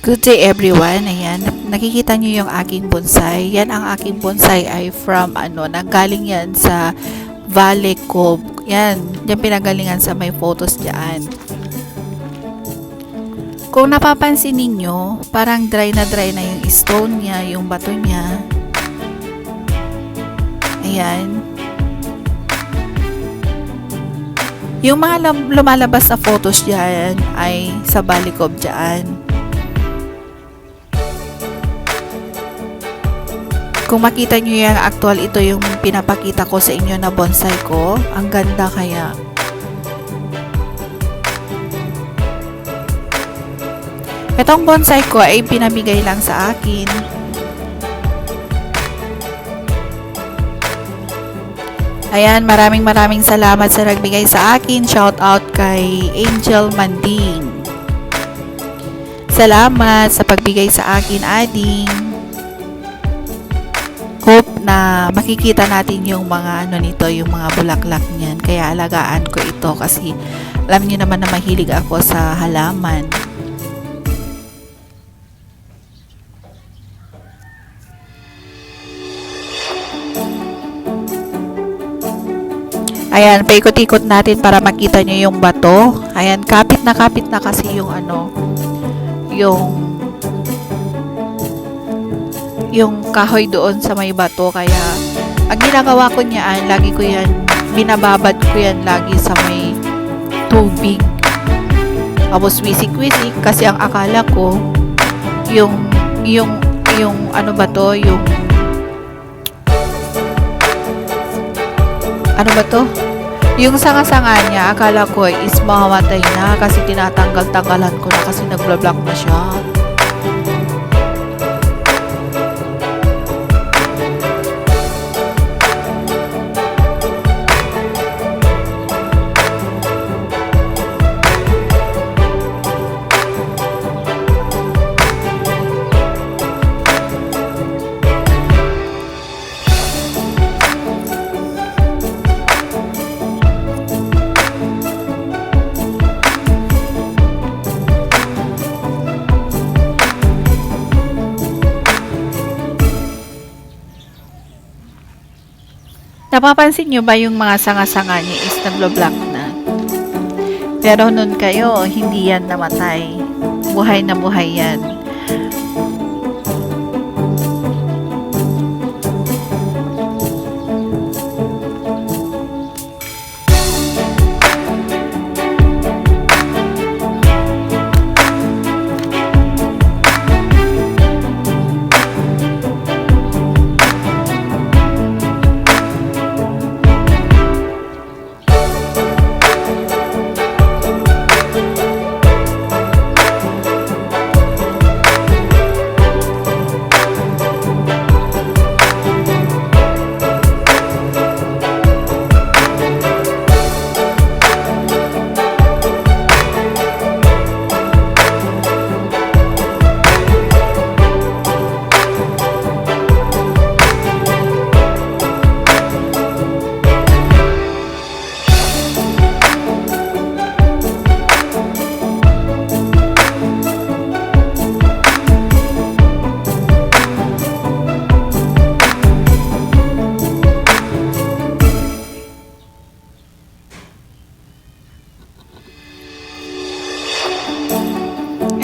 Good day everyone. Ayan, nakikita nyo yung aking bonsai. Yan ang aking bonsai ay from nanggaling yan sa Valley Cove. Yan, yung pinagalingan sa may photos dyan. Kung napapansin ninyo, parang dry na yung stone niya, yung bato niya. Ayan. Yung mga lumalabas na photos dyan ay sa Valley Cove dyan. Kung makita nyo yan, actual ito yung pinapakita ko sa inyo na bonsai ko. Ang ganda kaya. Itong bonsai ko ay pinamigay lang sa akin. Ayan, maraming salamat sa nagbigay sa akin. Shout out kay Angel Manding. Salamat sa pagbigay sa akin, Ading. Hope na makikita natin yung mga nito, yung mga bulaklak niyan. Kaya alagaan ko ito kasi alam niyo naman na mahilig ako sa halaman. Ayan, paikot-ikot natin para makita nyo yung bato. Ayan, kapit na kasi yung kahoy doon sa may bato. Kaya ang ginagawa ko niyan, lagi ko yan binababad ko yan lagi sa may tubig, tapos wisik-wisik kasi ang akala ko yung ano ba to, yung sanga-sanga niya, akala ko is mamamatay na kasi tinatanggal-tanggalan ko na kasi nagblablock na siya. Napapansin nyo ba yung mga sanga-sanga niya is naglo-block na? Pero nun kayo, hindi yan namatay. Buhay na buhay yan.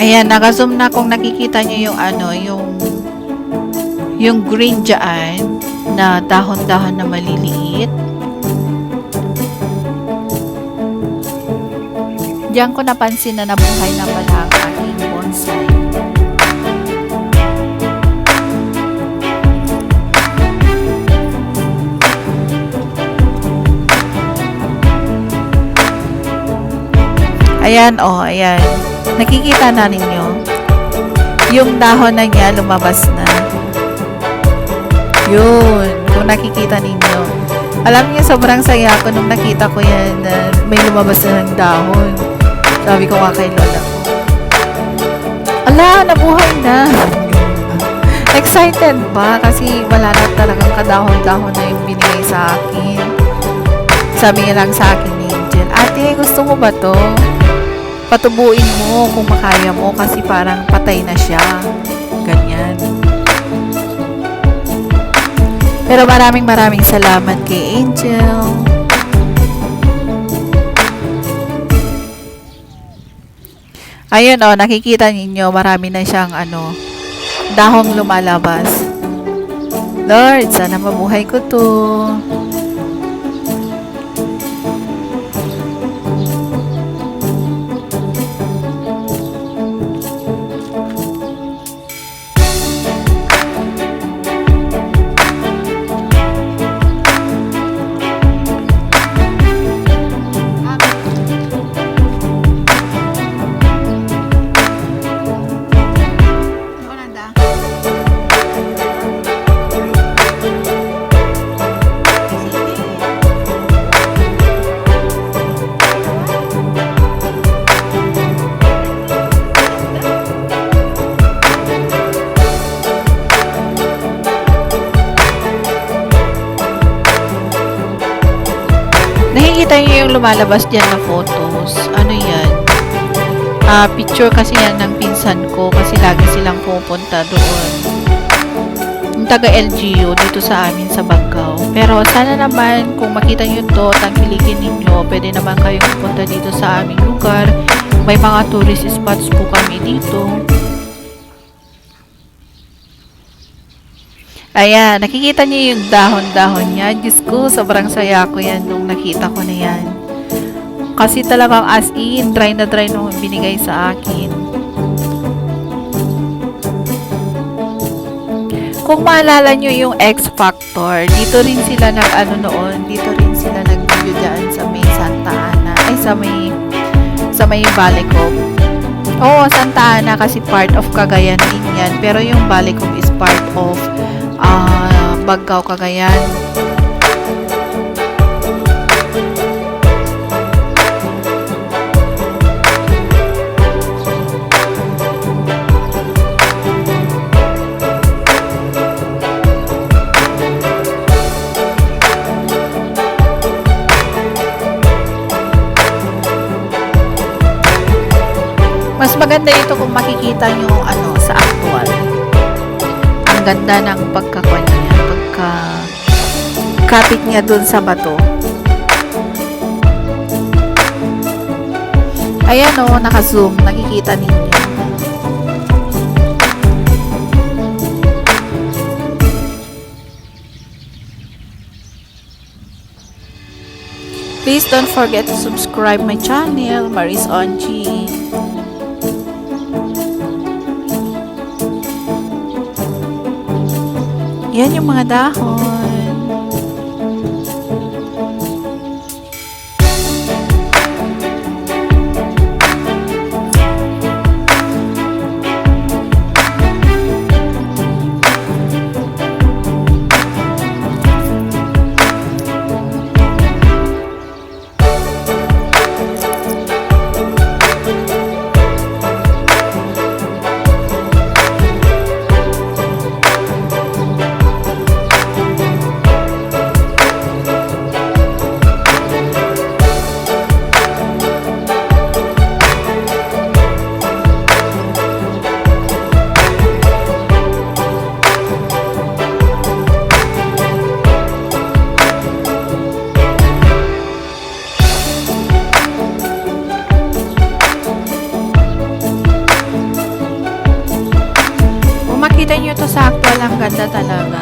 Ayan, naka-zoom na kung nakikita nyo yung green dyan na dahon-dahon na maliliit. Diyan ko napansin na nabuhay na pala ang aking bonsai. Ayan, ayan. Nakikita na ninyo yung dahon na niya lumabas na. Yun, kung nakikita ninyo. Alam niyo, sobrang saya ko nung nakita ko yan na may lumabas na ng dahon. Sabi ko nga kay lola ko, ala, nabuhay na. Excited ba? Kasi wala na talagang kadahon-dahon na yung binigay sa akin. Sabi niya lang sa akin ni Angel, ate, gusto mo ba to? patubuin mo kung makaya mo kasi parang patay na siya. Ganyan. Pero maraming salamat kay Angel. Ayun nakikita ninyo, marami na siyang dahong lumalabas. Lord, sana mabuhay ko to. Nakikita niyo yung lumalabas dyan na photos. Ano yan? Picture kasi yan ng pinsan ko kasi lagi silang pupunta doon. Yung taga LGU dito sa amin sa Bagao. Pero sana naman kung makita niyo to, tangkilikin ninyo, pwede naman kayong pupunta dito sa aming lugar. May mga tourist spots po kami dito. Ayan, nakikita niyo yung dahon-dahon niya. Diyos ko, sobrang saya ko yan nung nakita ko na yan. Kasi talagang as in, dry na dry nung binigay sa akin. Kung maalala nyo yung X Factor, dito rin sila dito rin sila nag-video dyan sa may Santa Ana, sa may Balecop. Oo, Santa Ana kasi part of Cagayan din yan, pero yung Balecop is part of Bagao, Cagayan. Mas maganda ito kung makikita nyo sa actual. Ang ganda ng pagkakuan niya, kapit niya dun sa bato. Ayan naka-zoom, nakikita ninyo. Please don't forget to subscribe my channel, Maris Onchi. Yan yung mga dahon. Makita nyo to sa actual, ang ganda talaga.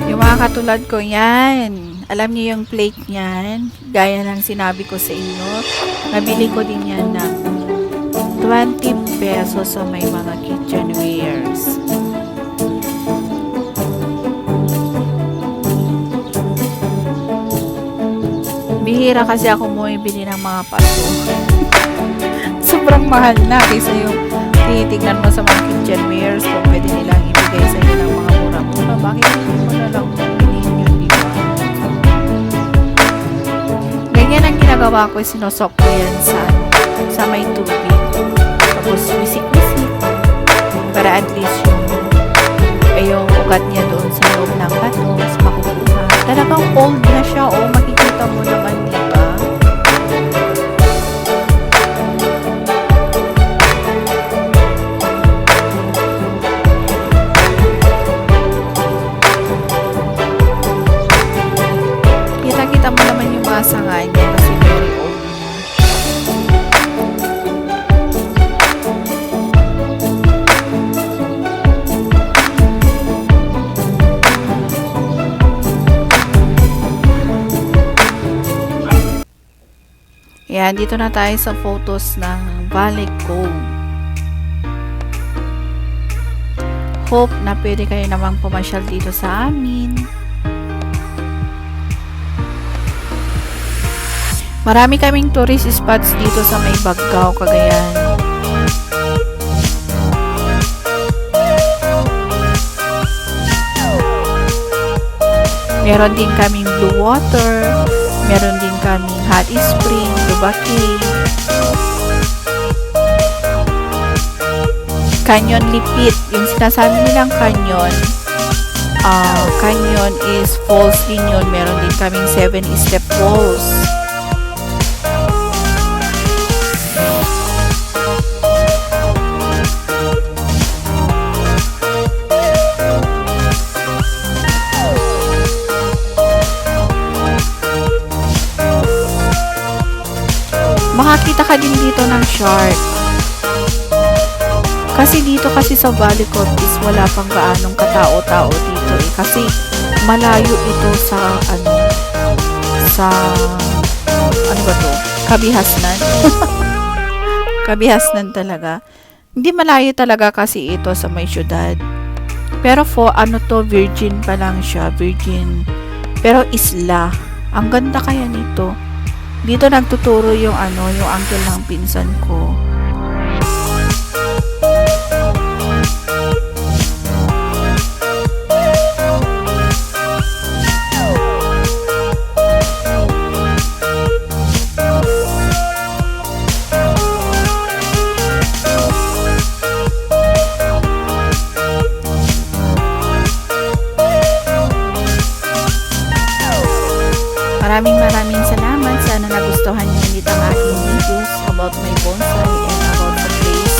Yung mga katulad ko yan, alam niyo yung plate niyan, gaya ng sinabi ko sa inyo, nabili ko din yan ng 20 pesos sa may mga kitchenwares. Bihira kasi ako bumibili ng mga paso. Sobrang mahal na kaysa yung tinitignan mo sa mga kitchenwares kung pwede nilang ibigay sa inyo ng mga mura-mura. Bakit hindi mo na lang bilhin yun, di ba? Ganyan ang ginagawa ko, sinosok ko yan sa may tubig. Tapos wisik-wisik para at least yung ugat niya doon sa loob ng bato mas makukuha. Talagang old na siya, makikita mo naman, di ba? Ayan, dito na tayo sa photos ng Valley Cove. Hope na pwede kayo namang pumasyal dito sa amin. Marami kaming tourist spots dito sa may Bagao, Cagayan. Meron din kaming Blue Water, meron din kaming Hot Spring, Lubaki, Canyon Lipit. Yung sinasabi nilang canyon, canyon is falls din yun. Meron din kaming 7-step falls. Makakita ka din dito ng shark. Kasi dito kasi sa Valley Cove is wala pang gaanong katao-tao dito eh. Kasi malayo ito sa ano ba to? Kabihasnan. Kabihasnan talaga. Hindi malayo talaga kasi ito sa may syudad. Pero virgin pa lang siya, virgin. Pero isla. Ang ganda kaya nito. Dito nagtuturo yung uncle ng pinsan ko. Maraming salamat. Sana nagustuhan niyo dito ang aking videos about my bonsai and about the place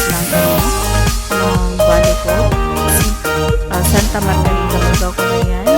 ng Valley Cove, Santa Margarita, Bagao, Cagayan.